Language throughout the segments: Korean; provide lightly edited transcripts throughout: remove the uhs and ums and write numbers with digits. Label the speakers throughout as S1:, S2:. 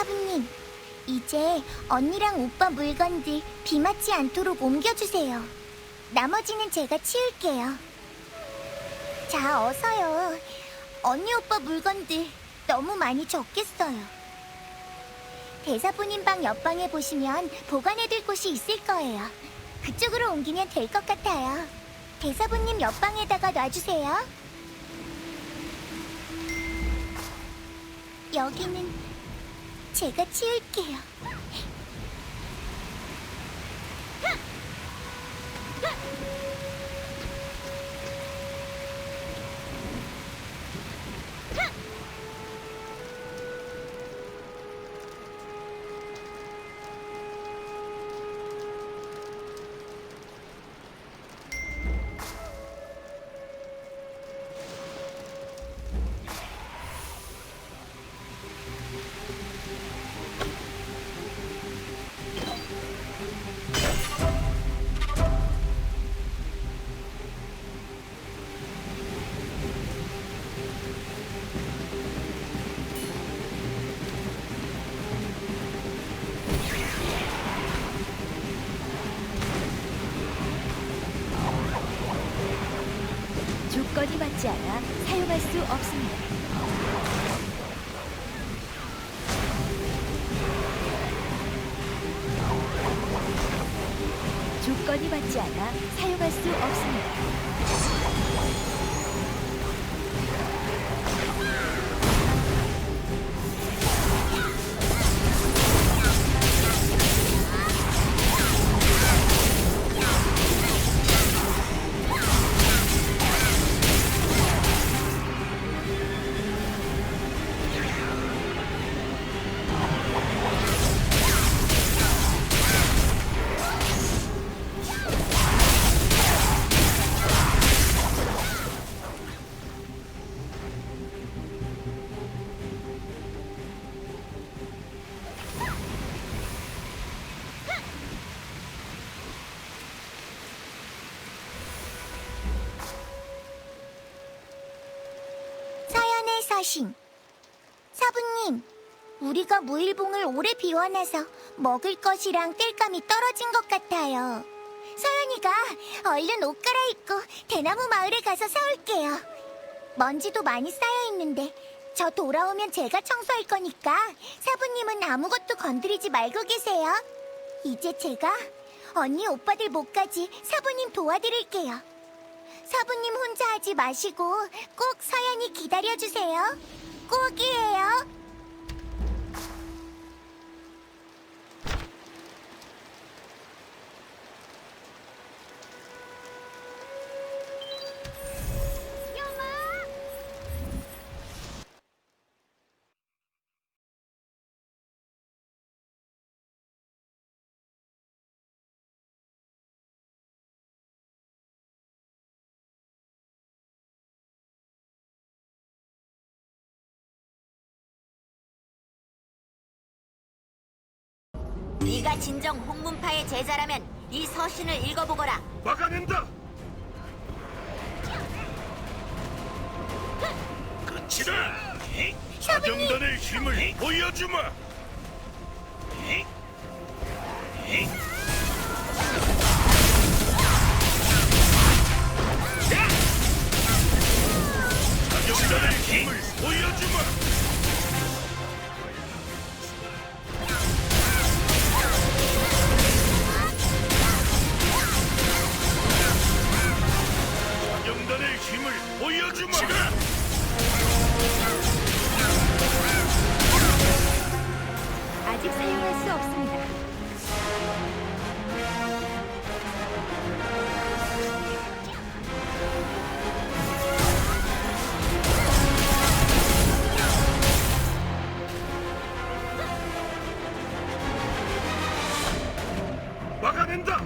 S1: 사부님, 이제 언니랑 오빠 물건들 비 맞지 않도록 옮겨주세요. 나머지는 제가 치울게요. 자, 어서요. 언니 오빠 물건들 너무 많이 적겠어요. 대사부님 방 옆방에 보시면 보관해둘 곳이 있을 거예요. 그쪽으로 옮기면 될 것 같아요. 대사부님 옆방에다가 놔주세요. 여기는 제가 치울게요.
S2: 조건이 맞지 않아 사용할 수 없습니다. 조건이 맞지 않아 사용할 수 없습니다.
S1: 서연의 서신. 사부님, 우리가 무일봉을 오래 비워놔서 먹을 것이랑 땔감이 떨어진 것 같아요. 서연이가 얼른 옷 갈아입고 대나무 마을에 가서 사올게요. 먼지도 많이 쌓여있는데 저 돌아오면 제가 청소할 거니까 사부님은 아무것도 건드리지 말고 계세요. 이제 제가 언니 오빠들 목까지 사부님 도와드릴게요. 사부님 혼자 하지 마시고 꼭 서연이 기다려주세요. 꼭이에요.
S3: 네가 진정 홍문파의 제자라면 이 서신을 읽어보거라.
S4: 막아낸다. 끝이다. 사정단의 힘을 보여주마. 사정단의 힘을 보여주마. 사정단의 힘을 보여주마.
S2: 아직 사용할 수 없습니다.
S4: 막아낸다.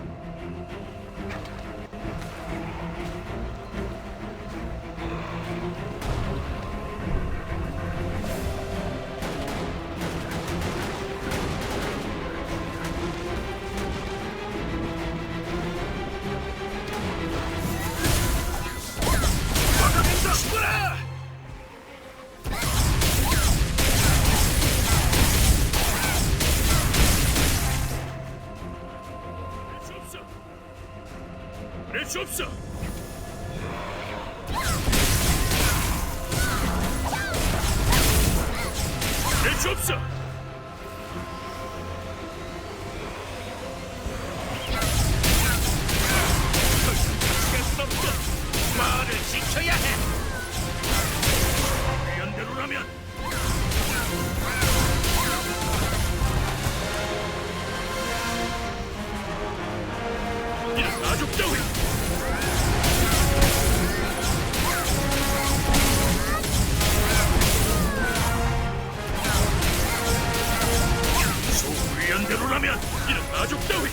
S4: 죽어라! 수 없어. 될 수 없어. 말을 지켜야 해. 위원대로라면 이런 가족 따위 위원대로라면 이런 가족 따위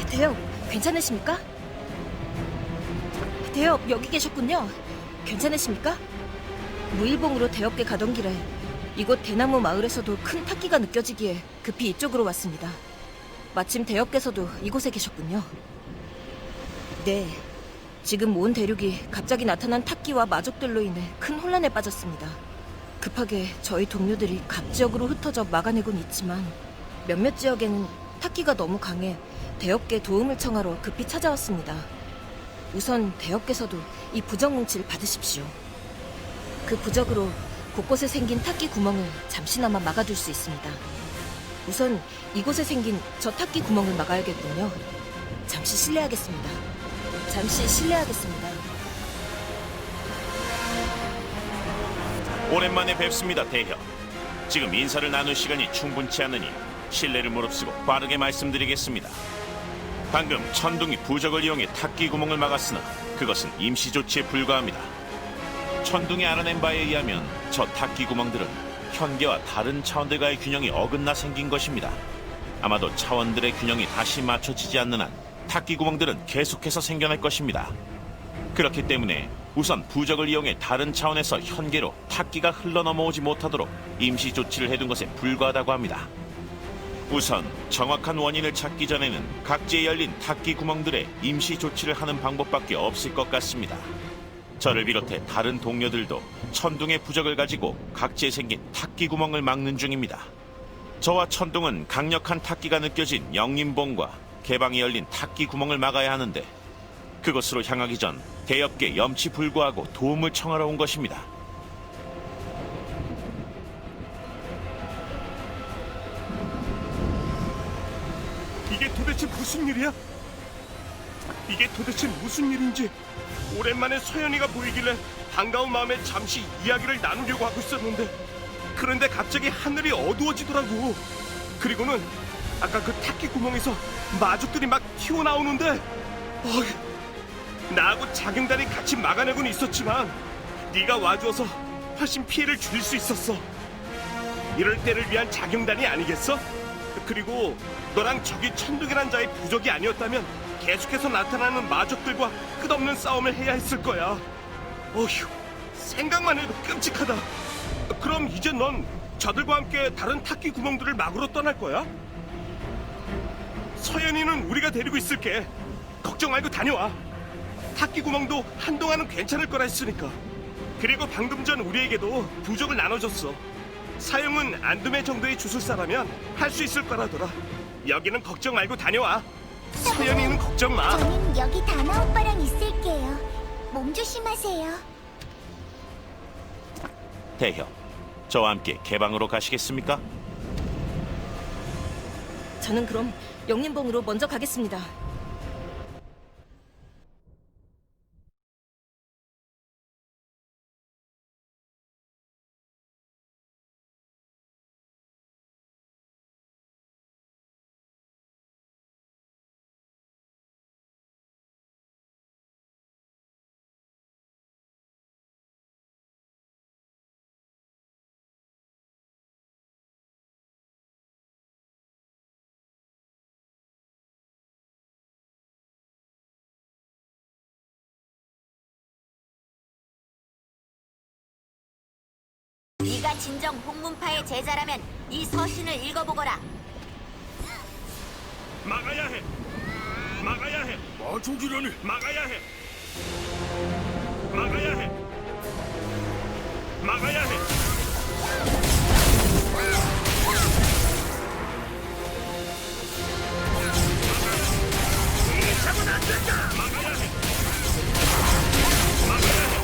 S2: 대엽, 괜찮으십니까? 대엽, 여기 계셨군요. 괜찮으십니까? 무일봉으로 대엽게 가던 길에 이곳 대나무 마을에서도 큰 탁기가 느껴지기에 급히 이쪽으로 왔습니다. 마침 대엽께서도 이곳에 계셨군요. 네, 지금 온 대륙이 갑자기 나타난 탁기와 마족들로 인해 큰 혼란에 빠졌습니다. 급하게 저희 동료들이 각 지역으로 흩어져 막아내곤 있지만 몇몇 지역에는 탁기가 너무 강해 대엽께 도움을 청하러 급히 찾아왔습니다. 우선 대엽께서도 이 부적 뭉치를 받으십시오. 그 부적으로 곳곳에 생긴 탁기 구멍을 잠시나마 막아둘 수 있습니다. 우선 이곳에 생긴 저 탁기 구멍을 막아야겠군요. 잠시 실례하겠습니다. 잠시 실례하겠습니다.
S5: 오랜만에 뵙습니다, 대협. 지금 인사를 나눌 시간이 충분치 않으니 신뢰를 무릅쓰고 빠르게 말씀드리겠습니다. 방금 천둥이 부적을 이용해 탁기 구멍을 막았으나 그것은 임시 조치에 불과합니다. 천둥이 알아낸 바에 의하면 저 탁기 구멍들은 현계와 다른 차원들과의 균형이 어긋나 생긴 것입니다. 아마도 차원들의 균형이 다시 맞춰지지 않는 한 탁기 구멍들은 계속해서 생겨날 것입니다. 그렇기 때문에 우선 부적을 이용해 다른 차원에서 현계로 탁기가 흘러넘어오지 못하도록 임시 조치를 해둔 것에 불과하다고 합니다. 우선 정확한 원인을 찾기 전에는 각지에 열린 탁기 구멍들에 임시 조치를 하는 방법밖에 없을 것 같습니다. 저를 비롯해 다른 동료들도 천둥의 부적을 가지고 각지에 생긴 탁기 구멍을 막는 중입니다. 저와 천둥은 강력한 탁기가 느껴진 영림봉과 개방이 열린 탁기 구멍을 막아야 하는데 그곳으로 향하기 전 대엽께 염치불구하고 도움을 청하러 온 것입니다.
S4: 이게 도대체 무슨 일이야? 이게 도대체 무슨 일인지 오랜만에 서연이가 보이길래 반가운 마음에 잠시 이야기를 나누려고 하고 있었는데 그런데 갑자기 하늘이 어두워지더라고. 그리고는 아까 그 탁기 구멍에서 마족들이 막 튀어나오는데 나하고 자경단이 같이 막아내고는 있었지만 네가 와줘서 훨씬 피해를 줄일 수 있었어. 이럴 때를 위한 자경단이 아니겠어? 그리고 너랑 저기 천둥이란 자의 부적이 아니었다면 계속해서 나타나는 마족들과 끝없는 싸움을 해야 했을 거야. 어휴, 생각만 해도 끔찍하다. 그럼 이제 넌 저들과 함께 다른 탁기 구멍들을 막으러 떠날 거야? 서연이는 우리가 데리고 있을게. 걱정 말고 다녀와. 탁기 구멍도 한동안은 괜찮을 거라 했으니까. 그리고 방금 전 우리에게도 부적을 나눠줬어. 사용은 안두매 정도의 주술사라면 할 수 있을 거라더라. 여기는 걱정 말고 다녀와. 서연이는 걱정 마.
S1: 저는 여기 다나 오빠랑 있을게요. 몸 조심하세요.
S5: 대협, 저와 함께 개방으로 가시겠습니까?
S2: 저는 그럼 영림봉으로 먼저 가겠습니다.
S3: 네가 진정 홍문파의 제자라면 이 서신을 읽어보거라.
S4: 막아야 해. 막아야 해. 마족이라니. 막아야 해. 막아야 해. 막아야 해. 이상은 안 된다. 막아야 해. 막아야 해.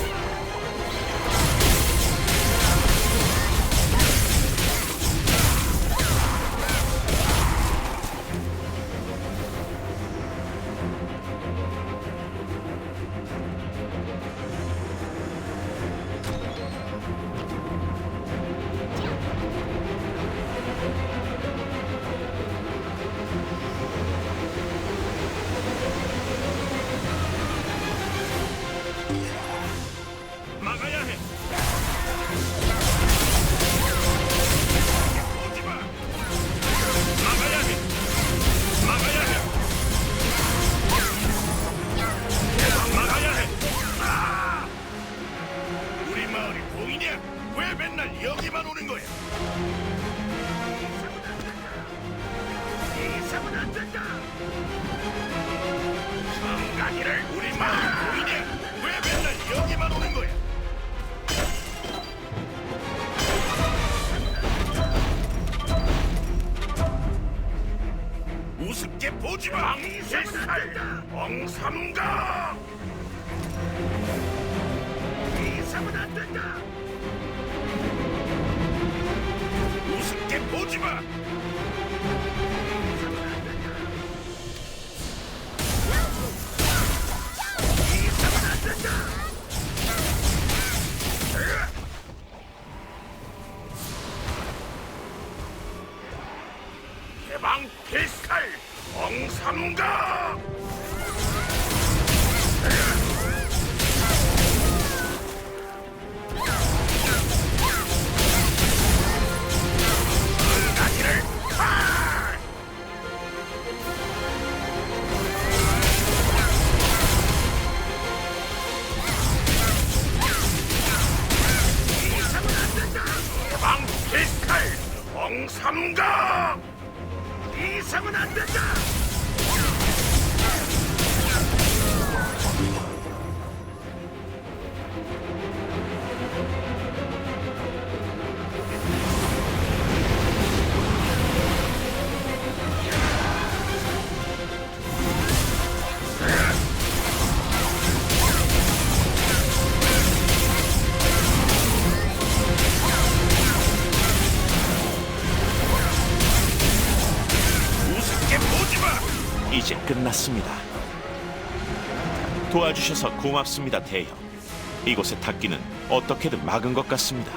S4: 막아야 해. 오지 마. 막아야 해. 막아야 해. 막아야 해. 아! 우리 마을이 봉이냐? 왜 맨날 여기만 오는 거야? 이상은 안 된다. 성가기를 우리 마을이 봉이냐? 왜 맨날 여기만 오는 거야? 우습게 보지 마. 이세살 엉삼가. 이상은 안 된다. 우습게 보지 마. 이상은 안 된다. 이상은 안 된다. 해방 필살 엉삼가. 가지를 파. 이상은 안 된다. 해방 필살 엉삼가. 이상은 안 된다. 우습게 보지 마.
S5: 이제 끝났습니다. 도와주셔서 고맙습니다, 대여. 이곳의 탁기는 어떻게든 막은 것 같습니다.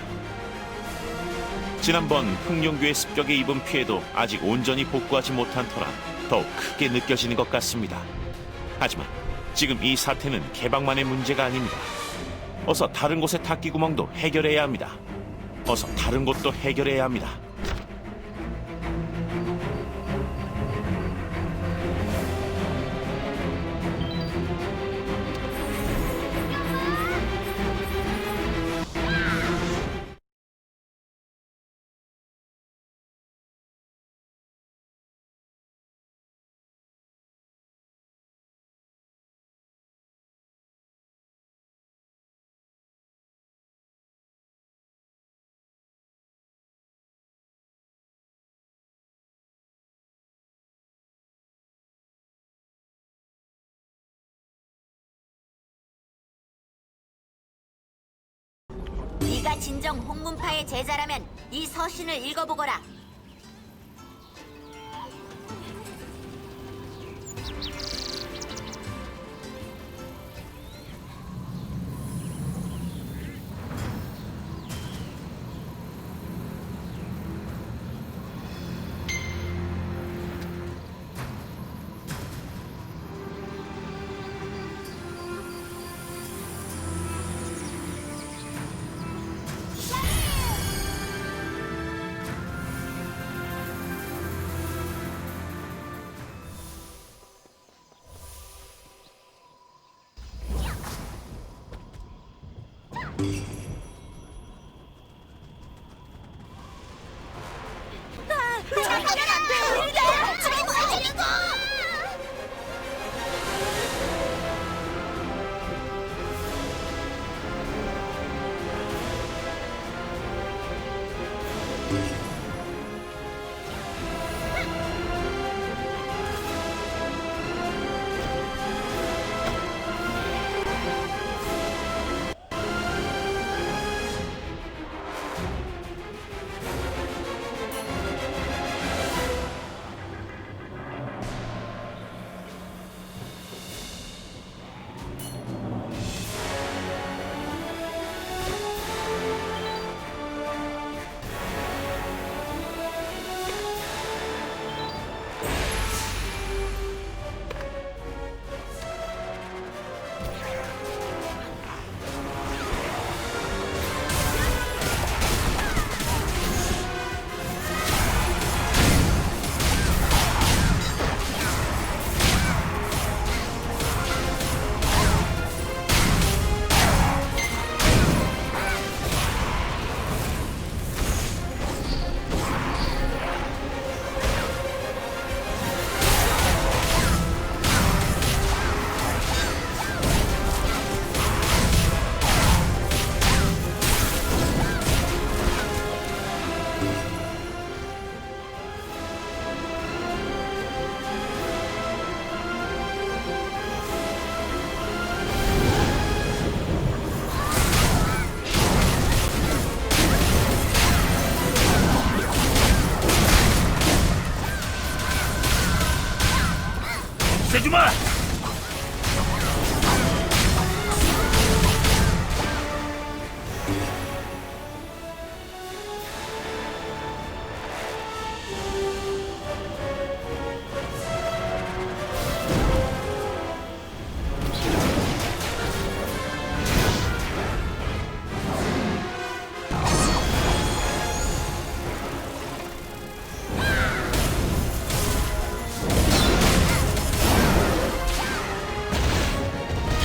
S5: 지난번 흑룡교의 습격에 입은 피해도 아직 온전히 복구하지 못한 터라 더욱 크게 느껴지는 것 같습니다. 하지만 지금 이 사태는 개방만의 문제가 아닙니다. 어서 다른 곳의 탁기 구멍도 해결해야 합니다. 어서 다른 곳도 해결해야 합니다.
S3: 네가 진정 홍문파의 제자라면 이 서신을 읽어보거라.
S1: 가면 안 돼! 우리가 지금 가지려고!
S5: 이놈아!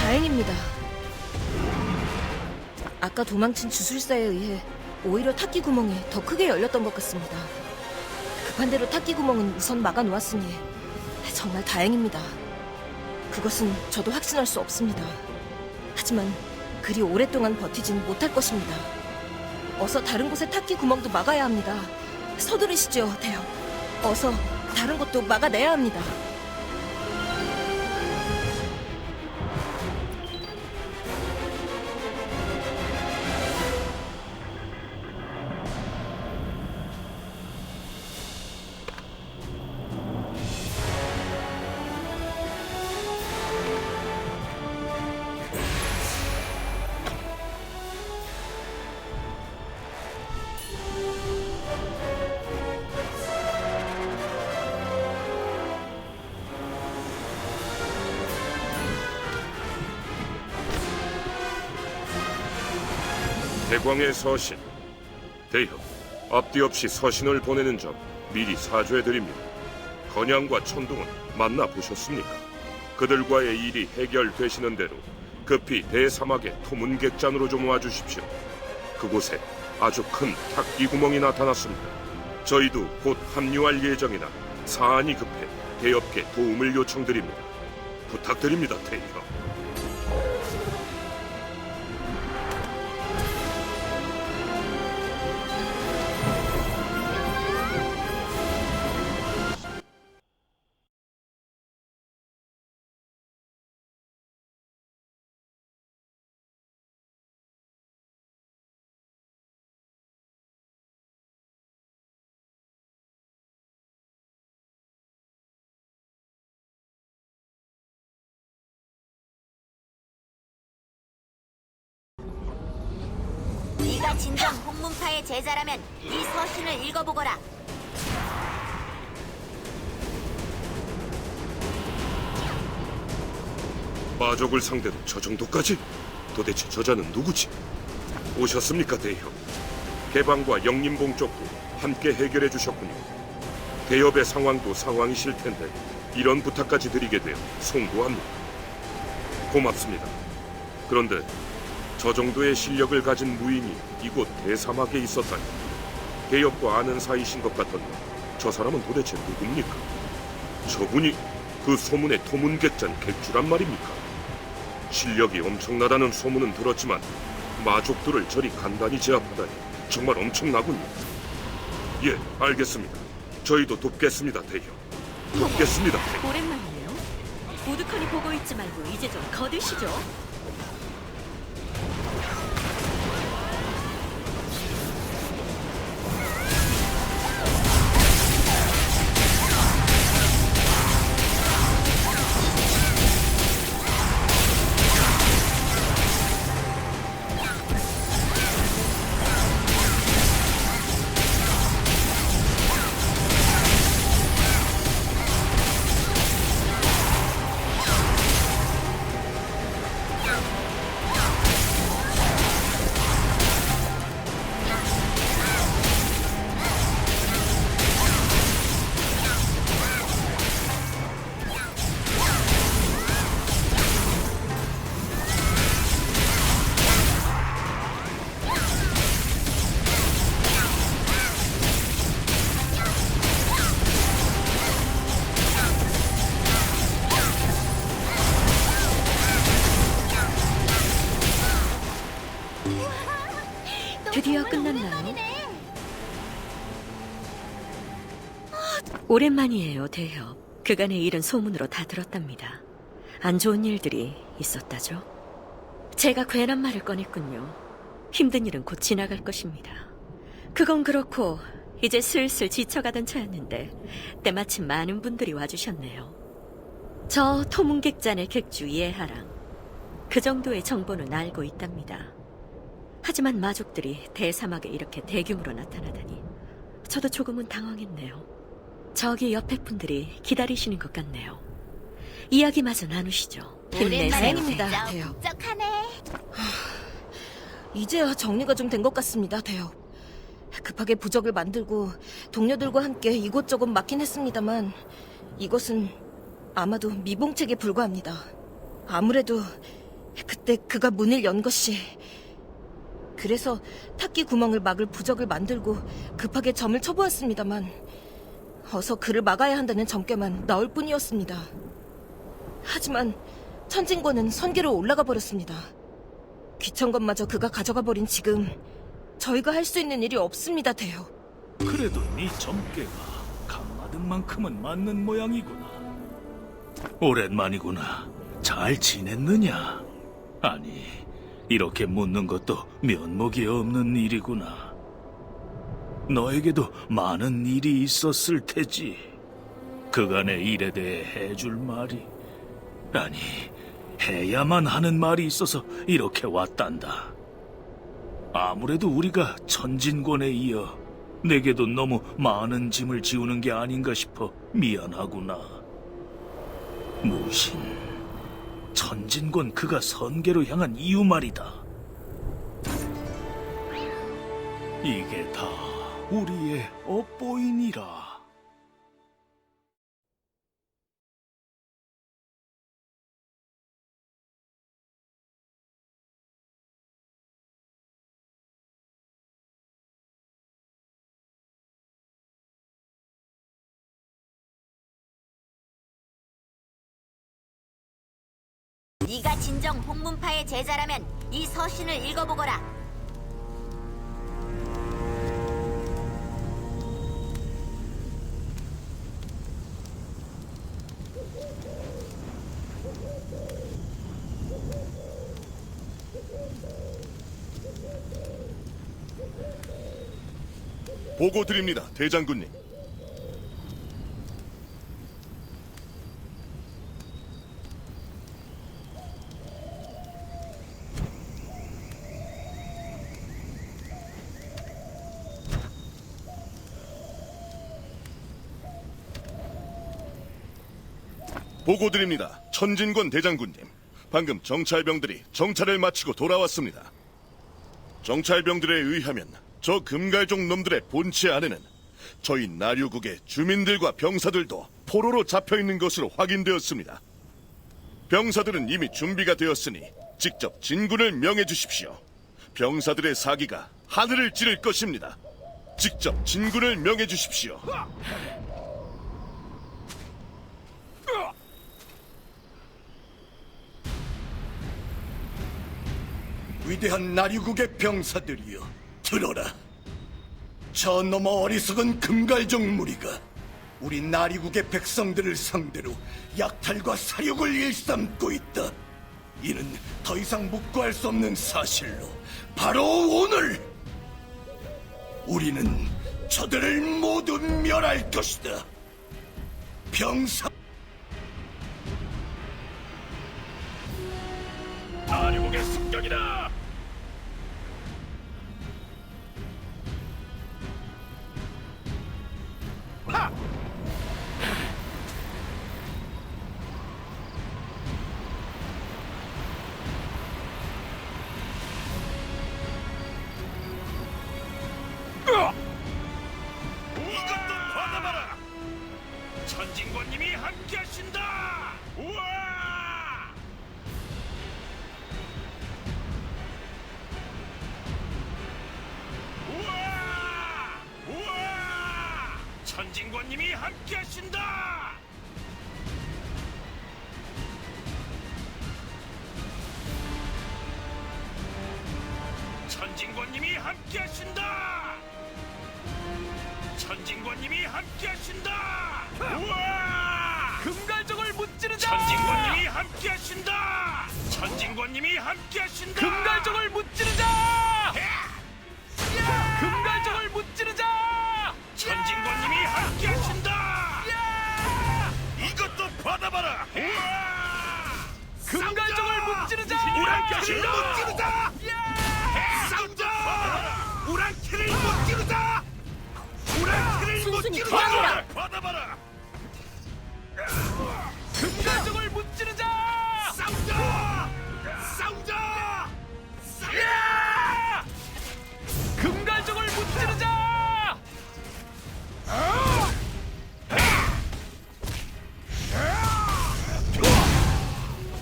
S2: 다행입니다. 아까 도망친 주술사에 의해 오히려 탁기 구멍이 더 크게 열렸던 것 같습니다. 급한 대로 탁기 구멍은 우선 막아놓았으니 정말 다행입니다. 그것은 저도 확신할 수 없습니다. 하지만 그리 오랫동안 버티진 못할 것입니다. 어서 다른 곳에 탁기 구멍도 막아야 합니다. 서두르시죠, 대여. 어서 다른 곳도 막아내야 합니다.
S6: 대광의 서신, 대여, 앞뒤 없이 서신을 보내는 점 미리 사죄드립니다. 건양과 천둥은 만나보셨습니까? 그들과의 일이 해결되시는 대로 급히 대사막의 토문객잔으로 좀 와주십시오. 그곳에 아주 큰 탁기 구멍이 나타났습니다. 저희도 곧 합류할 예정이나 사안이 급해 대엽께 도움을 요청드립니다. 부탁드립니다, 대여.
S3: 네가 진정 홍문파의 제자라면 이 서신을 읽어보거라.
S6: 마족을 상대로 저 정도까지? 도대체 저자는 누구지? 오셨습니까, 대협? 개방과 영림봉 쪽도 함께 해결해 주셨군요. 대협의 상황도 상황이실 텐데 이런 부탁까지 드리게 되어 송구합니다. 고맙습니다. 그런데 저 정도의 실력을 가진 무인이 이곳 대사막에 있었다니 대협과 아는 사이신 것 같던데 저 사람은 도대체 누굽니까? 저분이 그 소문의 토문객잔 객주란 말입니까? 실력이 엄청나다는 소문은 들었지만 마족들을 저리 간단히 제압하다니 정말 엄청나군요. 예, 알겠습니다. 저희도 돕겠습니다, 대협. 돕겠습니다, 대협.
S7: 오랜만이에요. 우두커니 보고 있지 말고 이제 좀 거두시죠. 드디어 끝났나요? 오랜만이에요, 대협. 그간의 일은 소문으로 다 들었답니다. 안 좋은 일들이 있었다죠. 제가 괜한 말을 꺼냈군요. 힘든 일은 곧 지나갈 것입니다. 그건 그렇고 이제 슬슬 지쳐가던 차였는데 때마침 많은 분들이 와주셨네요. 저 토문객잔의 객주 예하랑 그 정도의 정보는 알고 있답니다. 하지만 마족들이 대사막에 이렇게 대규모로 나타나다니 저도 조금은 당황했네요. 저기 옆에 분들이 기다리시는 것 같네요. 이야기마저 나누시죠.
S3: 오랜만에
S2: 다행입니다, 대여.
S1: 북적하네.
S2: 이제야 정리가 좀 된 것 같습니다, 대여. 급하게 부적을 만들고 동료들과 함께 이곳저곳 맡긴 했습니다만 이것은 아마도 미봉책에 불과합니다. 아무래도 그때 그가 문을 연 것이... 그래서 탁기 구멍을 막을 부적을 만들고 급하게 점을 쳐보았습니다만 어서 그를 막아야 한다는 점괘만 나올 뿐이었습니다. 하지만 천진권은 선계로 올라가 버렸습니다. 귀천 것마저 그가 가져가 버린 지금 저희가 할 수 있는 일이 없습니다, 대여.
S8: 그래도 네 점괘가 강마든 만큼은 맞는 모양이구나. 오랜만이구나. 잘 지냈느냐? 아니, 이렇게 묻는 것도 면목이 없는 일이구나. 너에게도 많은 일이 있었을 테지. 그간의 일에 대해 해줄 말이, 아니, 해야만 하는 말이 있어서 이렇게 왔단다. 아무래도 우리가 천진권에 이어 내게도 너무 많은 짐을 지우는 게 아닌가 싶어 미안하구나. 무신, 천진권 그가 선계로 향한 이유 말이다. 이게 다 우리의 업보이니라.
S3: 네가 진정 홍문파의 제자라면 이 서신을 읽어보거라.
S9: 보고 드립니다, 대장군님. 보고 드립니다, 천진권 대장군님. 방금 정찰병들이 정찰을 마치고 돌아왔습니다. 정찰병들에 의하면 저 금갈종 놈들의 본체 안에는 저희 나류국의 주민들과 병사들도 포로로 잡혀있는 것으로 확인되었습니다. 병사들은 이미 준비가 되었으니 직접 진군을 명해 주십시오. 병사들의 사기가 하늘을 찌를 것입니다. 직접 진군을 명해 주십시오.
S10: 위대한 나류국의 병사들이여, 들어라. 저 너머 어리석은 금갈종 무리가 우리 나류국의 백성들을 상대로 약탈과 사육을 일삼고 있다. 이는 더 이상 묵고할 수 없는 사실로 바로 오늘 우리는 저들을 모두 멸할 것이다. 병사
S8: 나류국의 습격이다.
S5: 이것도 받아봐라. 천진권님이 함께하신다. 우와! 우와! 우와! 천진권님이 함께하신다. 천진권님이 함께하신다. 천진권님이 함께하신다. 우와!
S8: 금갈종을 무찌르자.
S5: 천진권님이 함께하신다. 천진권님이 함께하신다.
S8: 금갈종을 무찌르자. 금갈종을 무찌르자.
S5: 천진권님이 함께하신다. 이것도 받아봐라. 우와!
S4: 오랑캐를 못 찌르자! 싸우자! 오랑캐를 못 찌르자! 오랑캐를 못
S2: 순순히
S4: 찌르자!
S2: 대항해라!
S4: 받아봐라! 금가족을 못 찌르자! 싸우자! 싸우자! 싸우자! 금가족을 못 찌르자!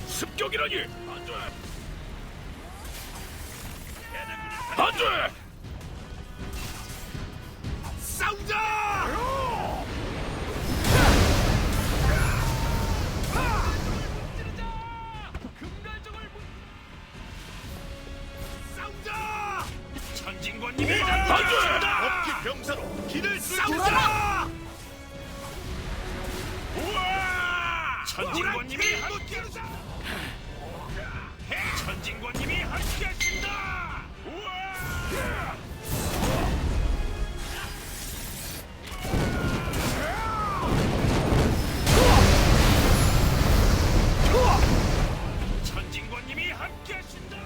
S4: 습격이라니! 안 돼! 안 돼! 싸우자! 싸우자! 천진권님이 나타났다! 법기 병사로 길을 싸우자! 우와! 천진권님이 함께하자! 천진권님이 함께하신다! 우와! 천진권님이 함께하신다!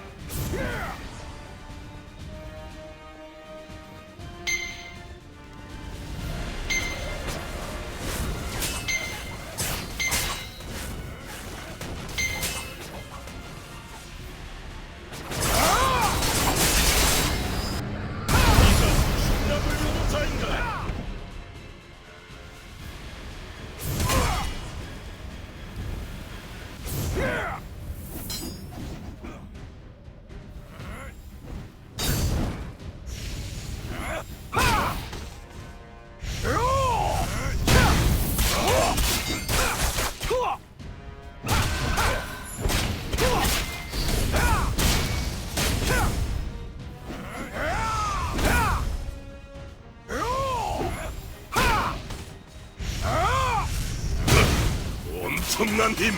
S4: 엄청난 힘!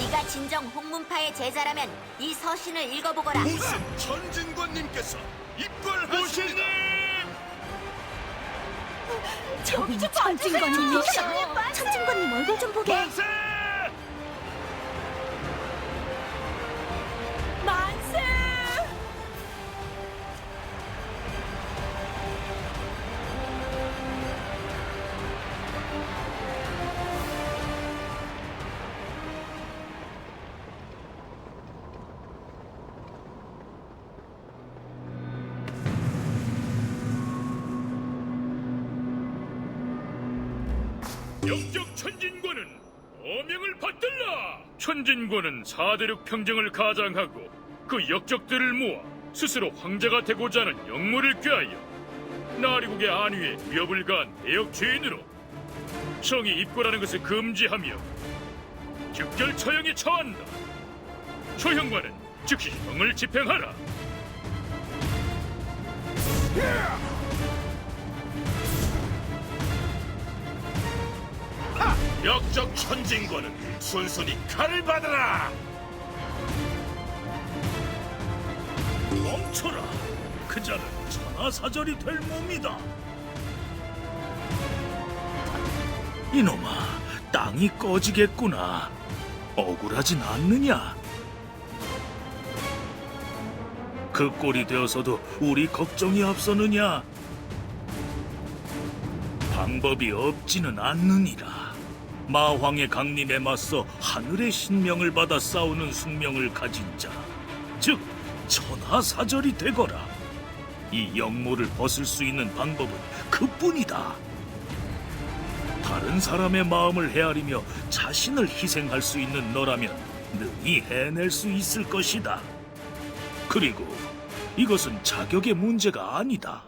S3: 네가 진정 홍문파의 제자라면 이 서신을 읽어보거라.
S9: 무슨 천진권님께서 입궐하십니다.
S7: 저분이 천진권님이시여. 천진권님 얼굴 좀 보게.
S4: 만세!
S2: 만세!
S11: 영적 천진권은 어명을 받들라! 천진권은 4대륙 평정을 가장하고 그 역적들을 모아 스스로 황제가 되고자 하는 역모를 꾀하여 나리국의 안위에 위협을 가한 대역 죄인으로 정이 입고라는 것을 금지하며 즉결 처형에 처한다. 처형과는 즉시 형을 집행하라.
S4: 역적 천진권은 순순히 칼을 받아라!
S8: 멈춰라. 그 자는 천하사절이 될 몸이다. 이놈아, 땅이 꺼지겠구나. 억울하진 않느냐? 그 꼴이 되어서도 우리 걱정이 앞서느냐? 방법이 없지는 않느니라. 마황의 강림에 맞서 하늘의 신명을 받아 싸우는 숙명을 가진 자, 즉 천하사절이 되거라. 이 역모를 벗을 수 있는 방법은 그뿐이다. 다른 사람의 마음을 헤아리며 자신을 희생할 수 있는 너라면 능히 해낼 수 있을 것이다. 그리고 이것은 자격의 문제가 아니다.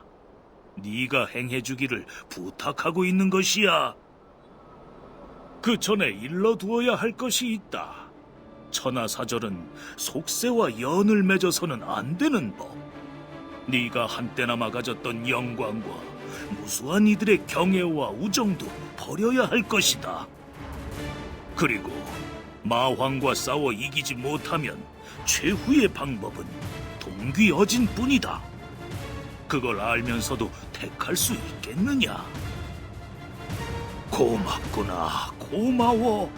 S8: 네가 행해주기를 부탁하고 있는 것이야. 그 전에 일러두어야 할 것이 있다. 천하사절은 속세와 연을 맺어서는 안 되는 법. 네가 한때나마 가졌던 영광과 무수한 이들의 경애와 우정도 버려야 할 것이다. 그리고 마황과 싸워 이기지 못하면 최후의 방법은 동귀어진 뿐이다. 그걸 알면서도 택할 수 있겠느냐? 고맙구나, 고마워.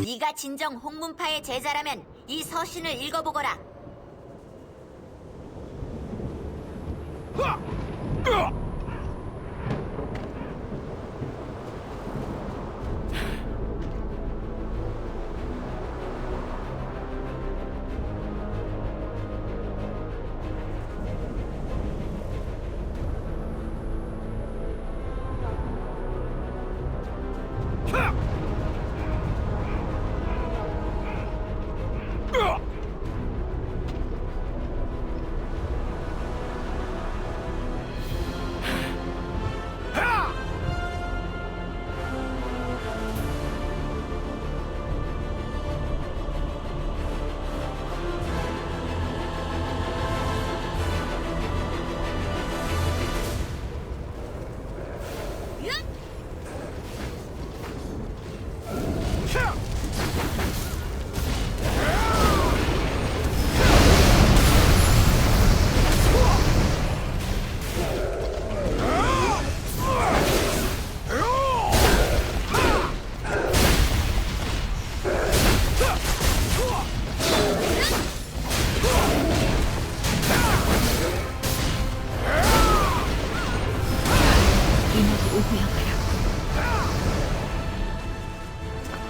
S3: 네가 진정 홍문파의 제자라면 이 서신을 읽어보거라.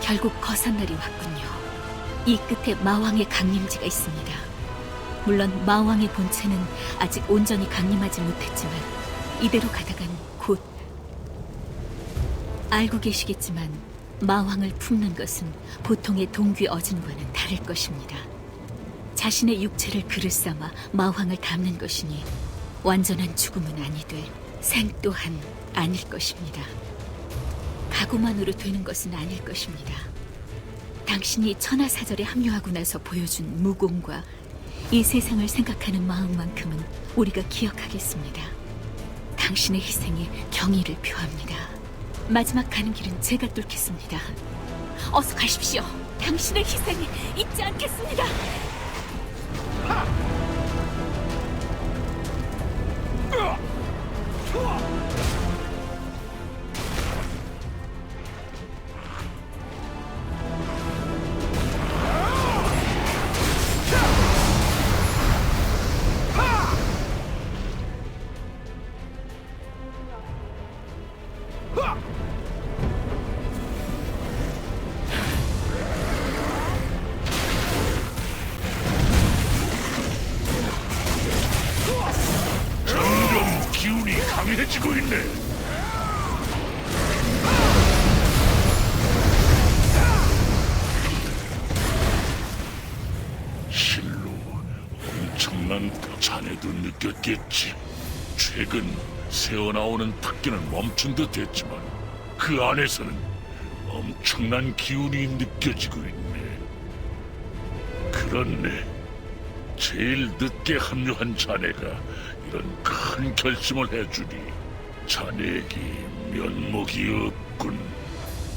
S7: 결국 거산날이 왔군요. 이 끝에 마왕의 강림지가 있습니다. 물론 마왕의 본체는 아직 온전히 강림하지 못했지만 이대로 가다간 곧 알고 계시겠지만 마왕을 품는 것은 보통의 동귀 어진과는 다를 것입니다. 자신의 육체를 그릇 삼아 마왕을 담는 것이니 완전한 죽음은 아니되 생 또한 아닐 것입니다. 각오만으로 되는 것은 아닐 것입니다. 당신이 천하사절에 합류하고 나서 보여준 무공과 이 세상을 생각하는 마음만큼은 우리가 기억하겠습니다. 당신의 희생에 경의를 표합니다. 마지막 가는 길은 제가 뚫겠습니다. 어서 가십시오. 당신의 희생에 잊지 않겠습니다.
S8: 점점 기운이 강해지고 있네. 실로 엄청난 자네도 느꼈겠지. 최근 새어나오는 탁기는 멈춘 듯 했지만 그 안에서는 엄청난 기운이 느껴지고 있네. 그렇네. 제일 늦게 합류한 자네가 이런 큰 결심을 해주니 자네에게 면목이 없군.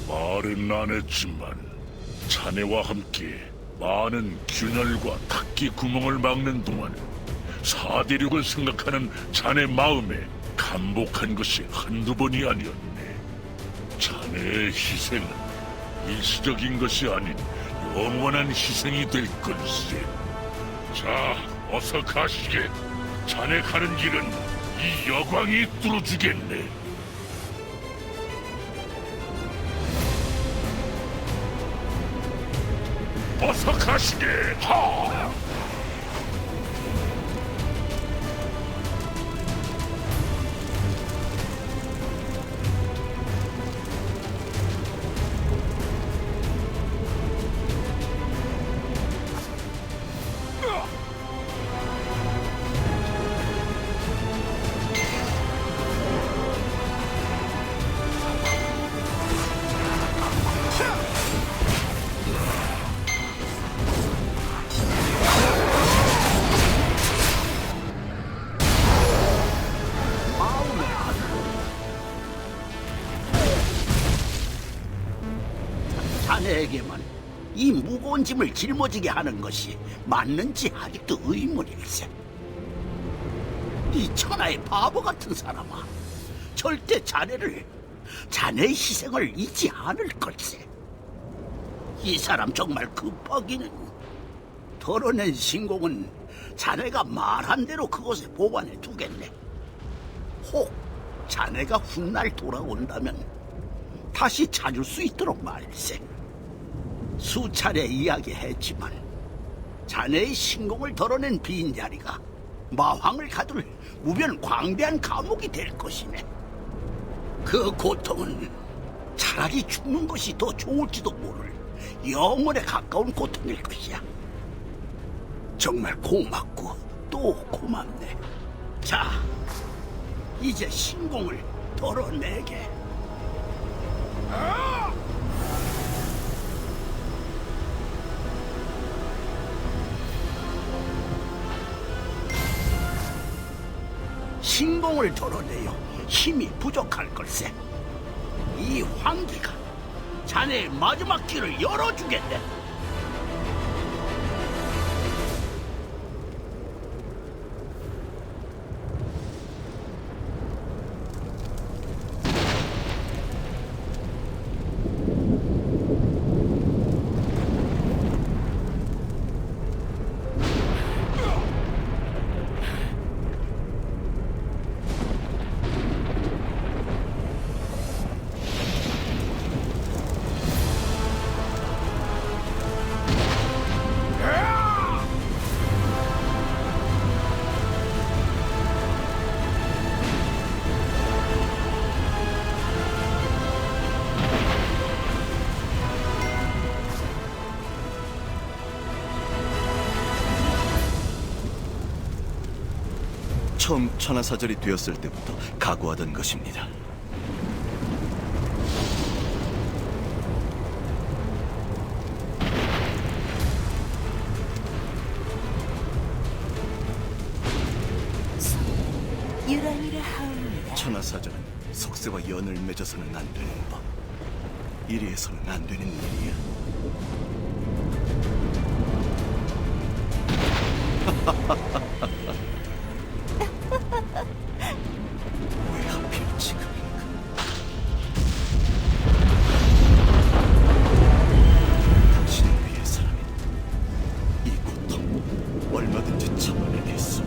S8: 말은 안 했지만 자네와 함께 많은 균열과 탁기 구멍을 막는 동안 사대륙을 생각하는 자네 마음에 감복한 것이 한두 번이 아니었네. 자네의 희생은 일시적인 것이 아닌 영원한 희생이 될 걸세. 자, 어서 가시게. 자네 가는 길은 이 여광이 뚫어주겠네.
S11: 어서 가시게. 하!
S10: 자네에게만 이 무거운 짐을 짊어지게 하는 것이 맞는지 아직도 의문일세. 이 천하의 바보 같은 사람아, 절대 자네의 희생을 잊지 않을 걸세. 이 사람 정말 급하기는. 덜어낸 신공은 자네가 말한 대로 그곳에 보관해 두겠네. 혹 자네가 훗날 돌아온다면 다시 찾을 수 있도록 말세. 수차례 이야기했지만 자네의 신공을 덜어낸 빈자리가 마황을 가둘 무변 광대한 감옥이 될 것이네. 그 고통은 차라리 죽는 것이 더 좋을지도 모를 영원에 가까운 고통일 것이야. 정말 고맙고 또 고맙네. 자, 이제 신공을 덜어내게. 신공을 덜어내요 힘이 부족할 걸세. 이 황기가 자네의 마지막 길을 열어주겠네.
S12: 처음 천하사절이 되었을 때부터 각오하던 것입니다. 천하사절은 속세와 연을 맺어서는 안 되는 법. 이리해서는 안 되는 일이야. 왜 하필 지금인가? 당신을 위해서라면 이 고통 얼마든지 참아내겠소.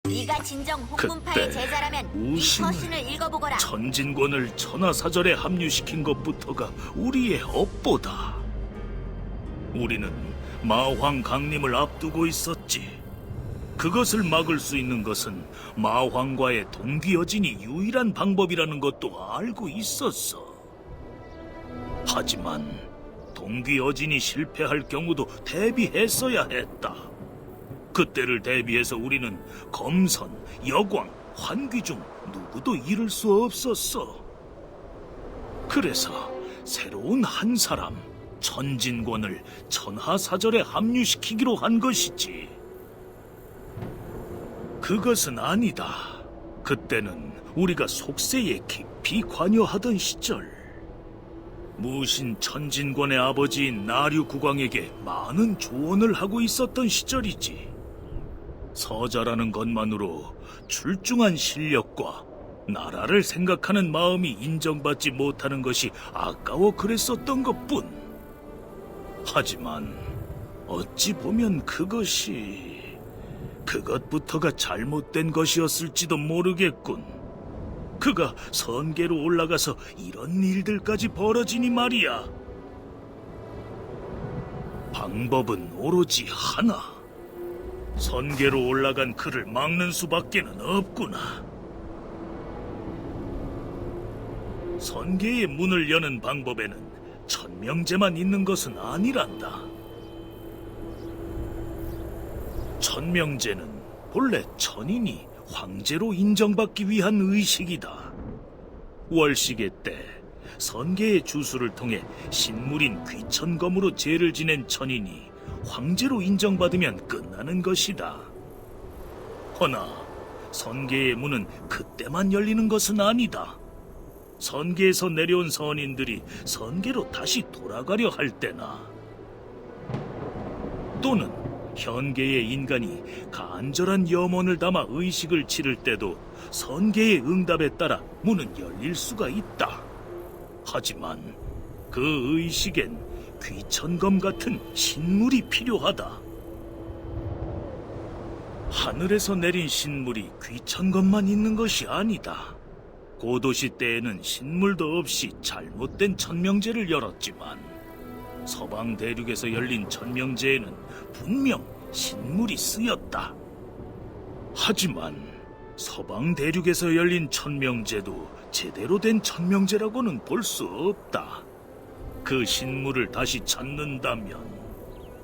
S3: 네가 진정 홍문파의
S8: 그때
S3: 제자라면 이
S8: 우신을
S3: 서신을 읽어보거라.
S8: 천진권을 천하사절에 합류시킨 것부터가 우리의 업보다. 우리는 마황 강림을 앞두고 있었지. 그것을 막을 수 있는 것은 마황과의 동기여진이 유일한 방법이라는 것도 알고 있었어. 하지만 동기여진이 실패할 경우도 대비했어야 했다. 그때를 대비해서 우리는 검선, 여광, 환귀 중 누구도 잃을 수 없었어. 그래서 새로운 한 사람, 천진권을 천하사절에 합류시키기로 한 것이지. 그것은 아니다. 그때는 우리가 속세에 깊이 관여하던 시절. 무신 천진권의 아버지인 나류국왕에게 많은 조언을 하고 있었던 시절이지. 서자라는 것만으로 출중한 실력과 나라를 생각하는 마음이 인정받지 못하는 것이 아까워 그랬었던 것뿐. 하지만 어찌 보면 그것부터가 잘못된 것이었을지도 모르겠군. 그가 선계로 올라가서 이런 일들까지 벌어지니 말이야. 방법은 오로지 하나. 선계로 올라간 그를 막는 수밖에는 없구나. 선계의 문을 여는 방법에는 천명제만 있는 것은 아니란다. 천명제는 본래 천인이 황제로 인정받기 위한 의식이다. 월시계 때 선계의 주수를 통해 신물인 귀천검으로 제를 지낸 천인이 황제로 인정받으면 끝나는 것이다. 허나 선계의 문은 그때만 열리는 것은 아니다. 선계에서 내려온 선인들이 선계로 다시 돌아가려 할 때나, 또는 현계의 인간이 간절한 염원을 담아 의식을 치를 때도 선계의 응답에 따라 문은 열릴 수가 있다. 하지만 그 의식엔 귀천검 같은 신물이 필요하다. 하늘에서 내린 신물이 귀천검만 있는 것이 아니다. 고도시 때에는 신물도 없이 잘못된 천명제를 열었지만 서방 대륙에서 열린 천명제에는 분명 신물이 쓰였다. 하지만 서방 대륙에서 열린 천명제도 제대로 된 천명제라고는 볼 수 없다. 그 신물을 다시 찾는다면,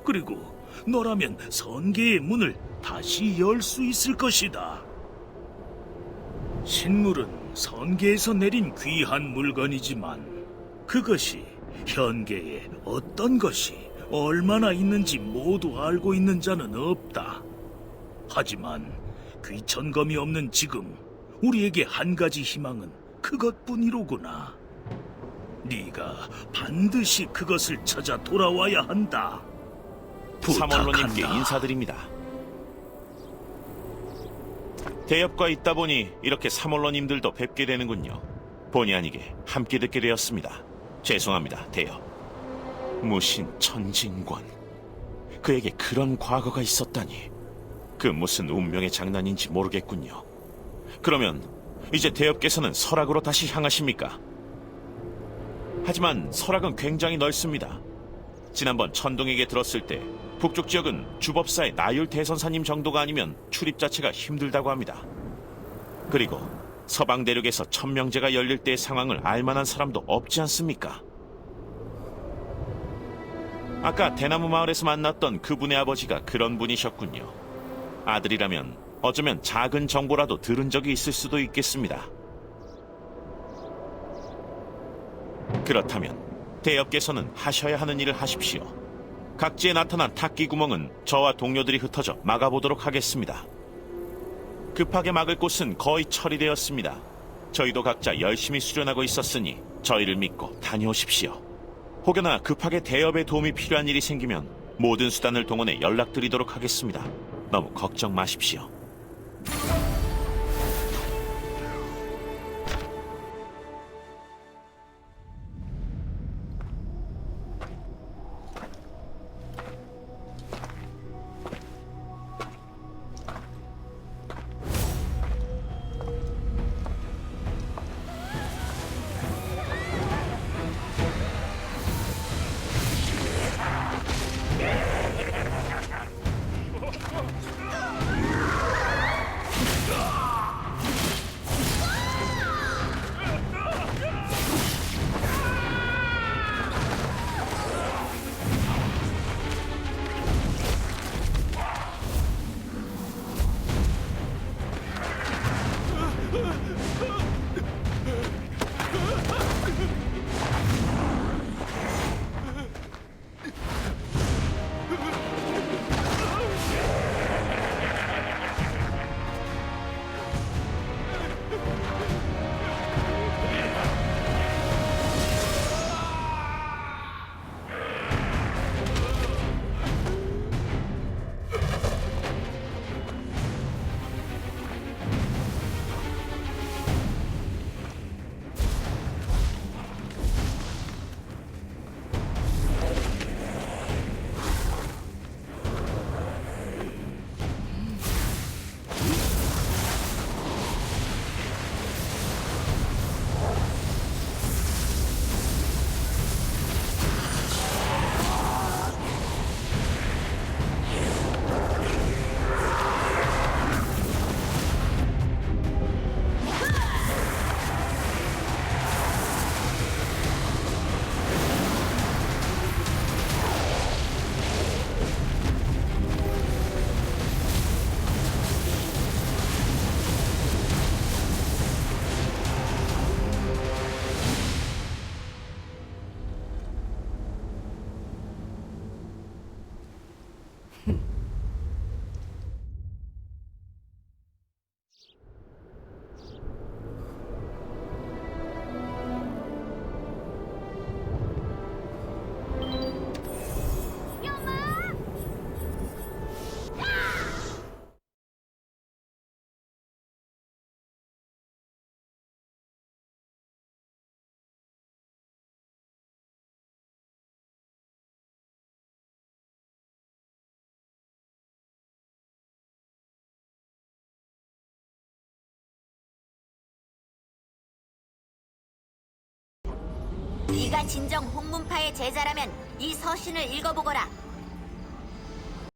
S8: 그리고 너라면 선계의 문을 다시 열 수 있을 것이다. 신물은 선계에서 내린 귀한 물건이지만 그것이 현계에 어떤 것이 얼마나 있는지 모두 알고 있는 자는 없다. 하지만 귀천검이 없는 지금 우리에게 한 가지 희망은 그것뿐이로구나. 네가 반드시 그것을 찾아 돌아와야 한다.
S5: 사몰로님께
S8: 부탁한다.
S5: 인사드립니다. 대엽과 있다 보니 이렇게 사몰로님들도 뵙게 되는군요. 본의 아니게 함께 듣게 되었습니다. 죄송합니다, 대엽. 무신 천진권, 그에게 그런 과거가 있었다니. 그 무슨 운명의 장난인지 모르겠군요. 그러면 이제 대엽께서는 설악으로 다시 향하십니까? 하지만 설악은 굉장히 넓습니다. 지난번 천둥에게 들었을 때 북쪽 지역은 주법사의 나율 대선사님 정도가 아니면 출입 자체가 힘들다고 합니다. 그리고 서방 대륙에서 천명제가 열릴 때의 상황을 알만한 사람도 없지 않습니까? 아까 대나무 마을에서 만났던 그분의 아버지가 그런 분이셨군요. 아들이라면 어쩌면 작은 정보라도 들은 적이 있을 수도 있겠습니다. 그렇다면 대엽께서는 하셔야 하는 일을 하십시오. 각지에 나타난 탁기 구멍은 저와 동료들이 흩어져 막아보도록 하겠습니다. 급하게 막을 곳은 거의 처리되었습니다. 저희도 각자 열심히 수련하고 있었으니 저희를 믿고 다녀오십시오. 혹여나 급하게 대엽의 도움이 필요한 일이 생기면 모든 수단을 동원해 연락드리도록 하겠습니다. 너무 걱정 마십시오.
S3: 네가 진정 홍문파의 제자라면 이 서신을 읽어보거라.